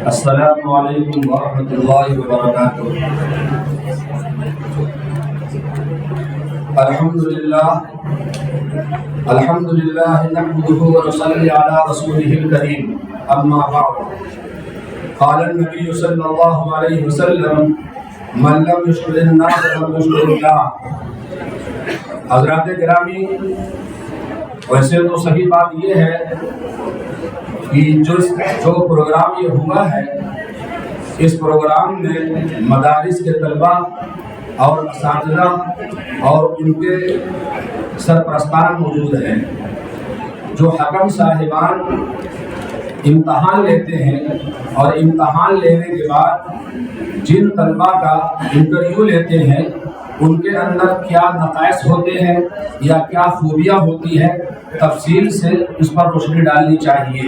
السلام علیکم ورحمۃ اللہ وبرکاتہ۔ الحمد للہ نحمده ونصلی علی رسوله الکریم، اما بعد، قال النبی صلی اللہ علیہ وسلم من لم یشکر الناس لم یشکر اللہ۔ حضرات گرامی، ویسے تو صحیح بات یہ ہے کہ جو پروگرام یہ ہوا ہے، اس پروگرام میں مدارس کے طلبہ اور اساتذہ اور ان کے سرپرستان موجود ہیں۔ جو حکم صاحبان امتحان لیتے ہیں اور امتحان لینے کے بعد جن طلبہ کا انٹرویو لیتے ہیں، ان کے اندر کیا نقائص ہوتے ہیں یا کیا خوبیاں ہوتی ہیں، تفصیل سے اس پر روشنی ڈالنی چاہیے،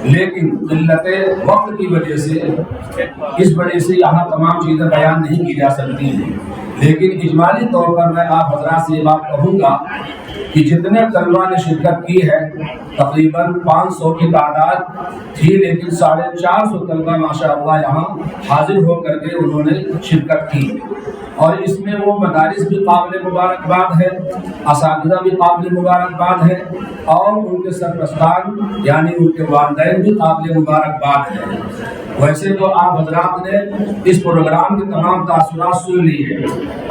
لیکن قلت وقت کی وجہ سے یہاں تمام چیزیں بیان نہیں کی جا سکتی ہیں۔ لیکن اجمالی طور پر میں آپ حضرات سے یہ بات کہوں گا کہ جتنے طلبہ نے شرکت کی ہے، تقریباً 500 کی تعداد تھی، لیکن 450 طلبہ ماشاءاللہ یہاں حاضر ہو کر کے انہوں نے شرکت کی، اور اس میں وہ مدارس بھی قابل مبارکباد ہے، اساتذہ بھی قابل مبارکباد ہے، اور ان کے سرپرستان یعنی ان کے والدین بھی قابل مبارکباد ہے۔ ویسے تو آپ حضرات نے اس پروگرام کے تمام تاثرات سن لی ہے،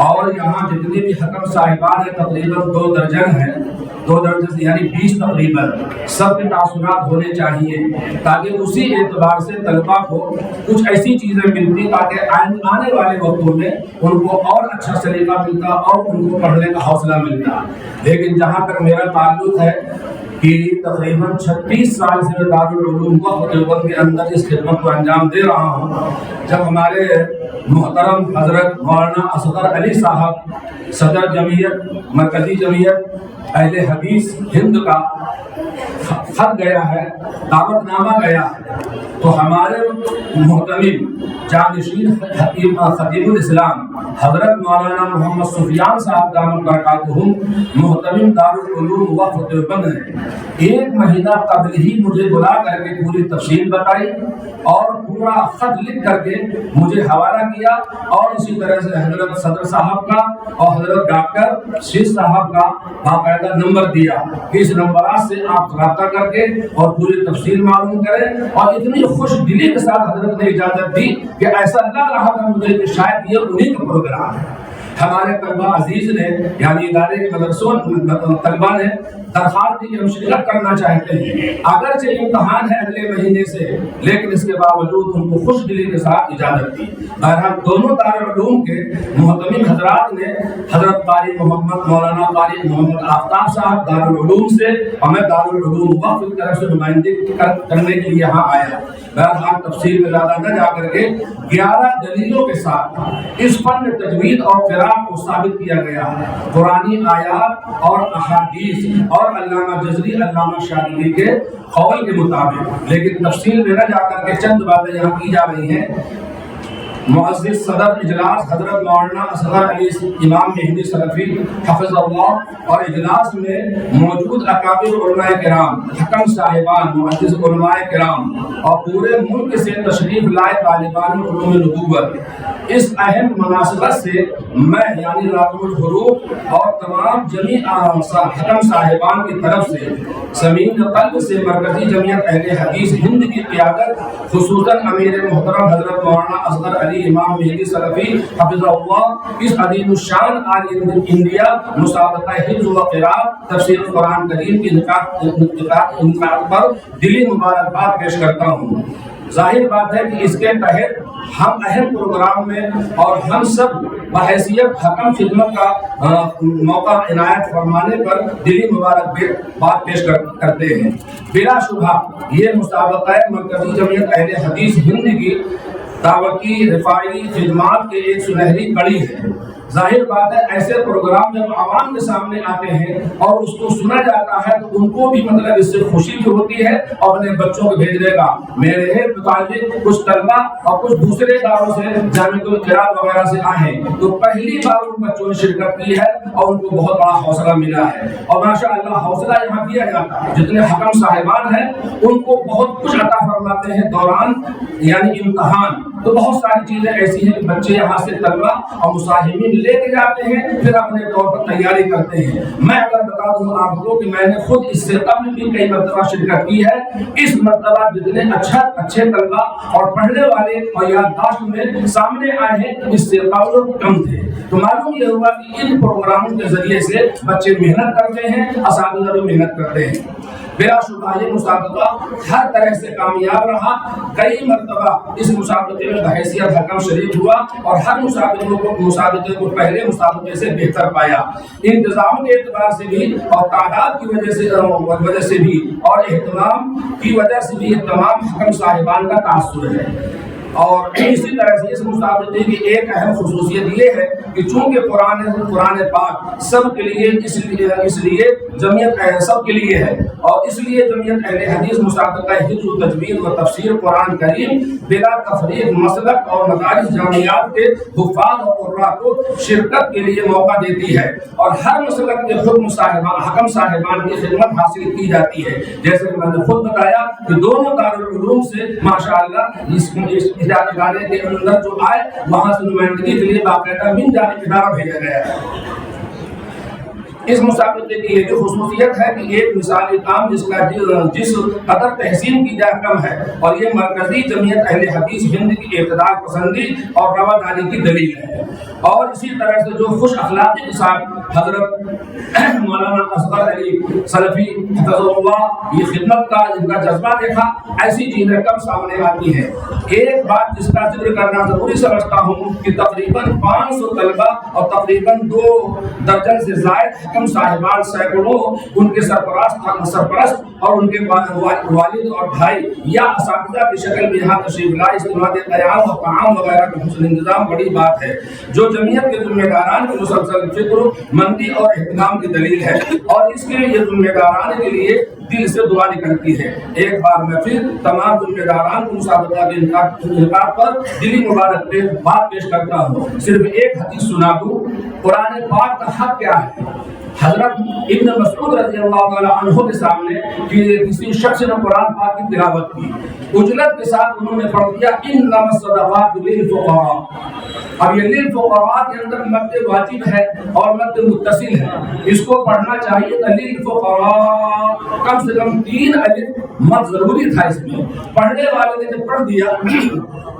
اور یہاں جتنی بھی حکم صاحبان ہیں تقریباً 2 درجن ہیں، 2 درجن یعنی 20 تقریباً، سب کے تاثرات ہونے چاہیے، تاکہ اسی اعتبار سے طلبہ کو کچھ ایسی چیزیں ملتی تاکہ آنے والے وقتوں میں ان کو اور اچھا سلیقہ ملتا اور ان کو پڑھنے کا حوصلہ ملتا۔ لیکن جہاں تک میرا تعلق ہے کہ تقریباً 36 سال سے دارالعلوم وقت دیوبند کے اندر اس خدمت کو انجام دے رہا ہوں۔ جب ہمارے محترم حضرت مولانا اصغر علی صاحب صدر جمعیت مرکزی جمعیت اہل حدیث ہند کا خط گیا ہے، دعوت نامہ گیا ہے، تو ہمارے محتمم جانشین خطیب الاسلام حضرت مولانا محمد سفیان صاحب دامت برکاتہم محتمم دارالعلوم وقف دیوبند نے 1 مہینہ قبل ہی مجھے بلا کر کے پوری تفصیل بتائی اور پورا خط لکھ کر کے مجھے حوالہ کیا، اور اسی طرح سے حضرت صدر صاحب کا اور حضرت ڈاکٹر شیخ صاحب کا باقاعدہ نمبر دیا کہ اس نمبرات سے آپ رابطہ کر کے اور پوری تفصیل معلوم کریں، اور اتنی خوش دلی کے ساتھ حضرت نے اجازت دی کہ ایسا لگ رہا تھا مجھے کہ شاید یہ انہی کا پروگرام ہے۔ ہمارے طلبہ عزیز نے یعنی ادارے کے مدرسوں طلبہ نے درخواست دی کہ ہم شرکت کرنا چاہتے ہیں، اگرچہ امتحان ہے اگلے مہینے سے، لیکن اس کے باوجود ان کو خوش دلی کے ساتھ اجازت دی۔ بہرحال دونوں دارالعلوم کے محتمم حضرات نے حضرت قاری محمد مولانا قاری محمد آفتاب صاحب دارالعلوم سے، اور میں دارالعلوم وقف کی طرف سے نمائندگی کرنے کے لیے یہاں آیا۔ بہرحال تفصیل میں زیادہ نہ جا کر کے 11 دلیلوں کے ساتھ اس فن تجوید اور قراءت کو ثابت کیا گیا ہے، قرآنی آیات اور احادیث اور علامہ جزری علامہ شاذلی کے قول کے مطابق۔ لیکن تفصیل میں نہ جا کر کے چند باتیں یہاں کی جا رہی ہیں۔ معزز صدر اجلاس حضرت مولانا اصغر علی امام مہدی سلفی حفظ اللہ، اور اجلاس میں موجود اکابر علماء کرام، حکم صاحبان، معزز علماء کرام اور پورے ملک سے تشریف لائے طالبان علوم نبوت، اس اہم مناسبت سے میں یعنی راکم الحروف اور تمام جمیع حکم صاحبان کی طرف سے سمین قلب سے مرکزی جمعیت اہل حدیث ہند کی قیادت، خصوصاً امیر محترم حضرت مولانا اصغر علی امام مہدی سلفی حفظ اللہ، اس عظیم الشان آل انڈیا مسابقہ حفظ و قراءت تفسیر قرآن کریم کی انعقاد پر دلی مبارکباد پیش کرتا ہوں۔ ظاہر بات ہے کہ اس کے تحت ہم اہم پروگرام میں اور ہم سب بحیثیت حکم خدمت کا موقع عنایت فرمانے پر دلی مبارکباد پیش کرتے ہیں۔ بلا شبہ یہ مسابقہ مرکزی جمعیت اہل حدیث ہند کی دعوتی رفاعی خدمات کے ایک سنہری کڑی ہے۔ ظاہر بات ہے ایسے پروگرام جب عوام کے سامنے آتے ہیں اور اس کو سنا جاتا ہے تو ان کو بھی مطلب اس سے خوشی بھی ہوتی ہے، اور اپنے بچوں کو بھیجنے کا۔ میرے مطابق کچھ طلبہ اور کچھ دوسرے اداروں سے جامعۃ القراء وغیرہ سے آئے ہیں، تو پہلی بار ان بچوں نے شرکت کی ہے اور ان کو بہت بڑا حوصلہ ملا ہے، اور ماشاء اللہ حوصلہ یہاں دیا جاتا ہے۔ جتنے حکم صاحبان ہیں ان کو بہت کچھ عطا فرمایا فرماتے ہیں دوران یعنی امتحان، تو بہت ساری چیزیں ایسی ہیں کہ بچے یہاں سے طلبہ اور مصاحبین لے کے جاتے ہیں، پھر اپنے طور پر تیاری کرتے ہیں۔ میں اگر بتا دوں آپ کو کہ میں نے خود اس سے قبل بھی کئی مرتبہ شرکت کی ہے، اس مرتبہ جتنے اچھے طلبہ اور پڑھنے والے اور یادداشت میں سامنے آئے ہیں اس سے قبل کم تھے، تو معلوم یہ ہوا کہ ان پروگراموں کے ذریعے سے بچے محنت کرتے ہیں، اساتذہ بھی محنت کرتے ہیں۔ بلا شبہ یہ مسابقہ ہر طرح سے کامیاب رہا، کئی مرتبہ اس مسابقے میں بحیثیت حکم شریک ہوا اور ہر مسابقے کو پہلے مسابقے سے بہتر پایا۔ انتظام کے اعتبار سے بھی اور تعداد کی وجہ سے بھی اور اہتمام کی وجہ سے بھی یہ تمام حکم صاحبان کا تاثر ہے۔ اور اسی طرح سے اس مسابقے کی ایک اہم خصوصیت یہ ہے کہ چونکہ قرآن پاک سب کے لیے اس لیے جمعیت سب کے لیے ہے، اور اس لیے جمعیت اہل حدیث مسابقہ حفظ و تجوید و تفسیر قرآن کریم بلا تفریق مسلک اور مدارس جامعات کے حفاظ اور قراء کو شرکت کے لیے موقع دیتی ہے، اور ہر مسلک کے خود حکم صاحبان کی خدمت حاصل کی جاتی ہے۔ جیسے کہ میں نے خود بتایا کہ دونوں دارالعلوم سے ماشاءاللہ اس ادارے کے اندر جو آئے وہاں سے نمائندگی کے لیے باقاعدہ من جانب ادارہ بھیجا گیا ہے۔ اس مسابقے کی یہ خصوصیت ہے کہ ایک مثالی کام جس قدر تحسین کی جائے کم ہے، اور یہ مرکزی جمعیت اہل حدیث ہند کی اقتدار پسندی اور رواداری کی دلیل ہے۔ اور اسی طرح سے جو خوش اخلاقی کے ساتھ حضرت مولانا اصغر علی سلفی حفظہ اللہ یہ خدمت کا ان کا جذبہ دیکھا، ایسی چیزیں کم سامنے آتی ہیں۔ ایک بات جس کا ذکر کرنا ضروری سمجھتا ہوں کہ تقریباً 500 طلبہ اور تقریباً 2 درجن سے زائد حکم صاحبان سینکڑوں ان کے سرپرست اور ان کے والد اور بھائی یا اساتذہ کی شکل میں یہاں تشریف لائے، اجتماع قیام اور طعام وغیرہ کا حسن انتظام بڑی بات ہے، جو جمعیت کے ذمہ داران کی مسلسل فکر مندی اور اہتمام کی دلیل ہے، اور اس کے لیے ذمہ داران کے لیے دل سے دعا نکلتی ہے۔ ایک بار میں پھر تمام ذمہ داران کو مسابقہ کے انعقاد پر دلی مبارک بات پیش کرتا ہوں۔ صرف ایک حدیث سنا دوں، قرآن پاک کا حق کیا ہے؟ حضرت ابن مسعود رضی اللہ تعالیٰ عنہ کے سامنے کسی شخص نے قرآن پاک کی تلاوت کی، اجلت کے ساتھ انہوں نے پڑھ دیا انما الصدقات للفقراء۔ اب یہ للفقراء کے اندر مد واجب ہے اور مد متصل ہے، اس کو پڑھنا چاہیے تھا للفقراء، کم سے کم 3 الف مد ضروری تھا اس میں۔ پڑھنے والے نے جب پڑھ دیا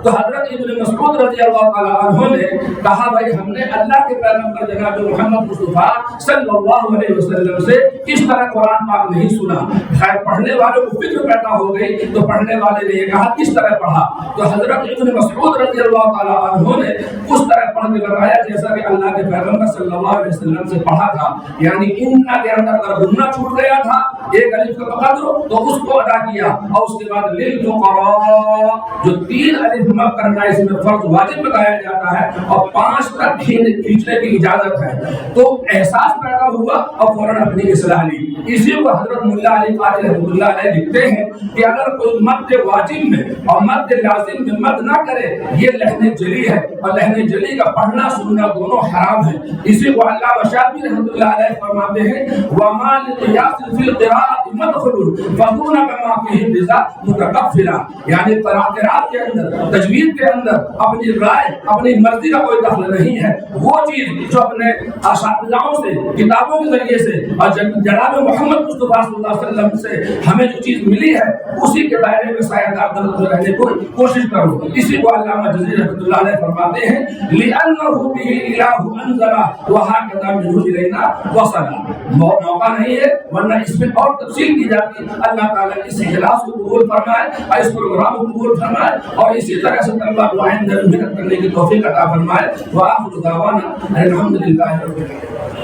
تو حضرت ابن مسعود رضی اللہ تعالیٰ عنہ نے کہا بھائی ہم نے اللہ کے پیغمبر جناب محمد مصطفیٰ صلی اللہ علیہ وسلم سے اس طرح قرآن پاک نہیں سنا۔ خیر پڑھنے والوں کو فکر پیدا ہو گئی تو پڑھنے والے نے یہ کہا کس طرح پڑھا، تو حضرت ابن مسعود رضی اللہ تعالیٰ عنہ نے اس طرح پڑھ کے بتایا جیسا کہ اللہ کے پیغمبر صلی اللہ علیہ وسلم سے پڑھا تھا، یعنی اننا کے اندر اگر گننا چھوٹ گیا تھا ایک الف کا قدر تو اس کو ادا کیا، اور اس کے بعد للفقراء جو 3 الف مد کرنا اس میں فرض واجب بتایا جاتا ہے اور 5 تک کھینچنے کی اجازت ہے، تو احساس پیدا ہوا اور فوراً اپنی اصلاح لی۔ اسی کو حضرت ملا علی قاری رحمۃ اللہ علیہ لکھتے ہیں کہ اگر کوئی مد واجب میں اور مد لازم میں مد نہ کرے یہ لہن جلی ہے، اور لہن جلی کا پڑھنا سننا دونوں حرام ہے۔ اسی کو علامہ شافعی رحمۃ اللہ علیہ فرماتے ہیں وما للقياس في القراءة مدخل فدون كما فيه الرضا متكفلا، یعنی قراءت کے اندر تجوید کے اندر اپنی رائے اپنی مرضی کا کوئی دخل نہیں ہے۔ وہ چیز جو اپنے اساتذہوں سے کتابوں کے ذریعے سے اور جناب محمد مصطفیٰ صلی اللہ علیہ وسلم سے ہمیں جو چیز ملی ہے اسی کے دائرے میں سایہ دار رہنے کی کوشش کرو۔ اسی کو علامہ جزیر رحمۃ اللہ علیہ فرماتے ہیں لِأَنَّهُ بِهِ الْإِلَٰهُ أَنزَلَ وَهَكَذَا مِنْهُ إِلَيْنَا وَصَلَ۔ موقع نہیں ہے ورنہ اس میں اور تفصیل کی جاتی۔ اللہ تعالیٰ اس اجلاس کو قبول فرمائے اور اس پروگرام کو قبول فرمائے، اور اسی طرح سے طلبہ کو آئندہ محنت کرنے کی توفیق عطا فرمائے۔ وآخر دعوانا الحمد للہ رب العالمین۔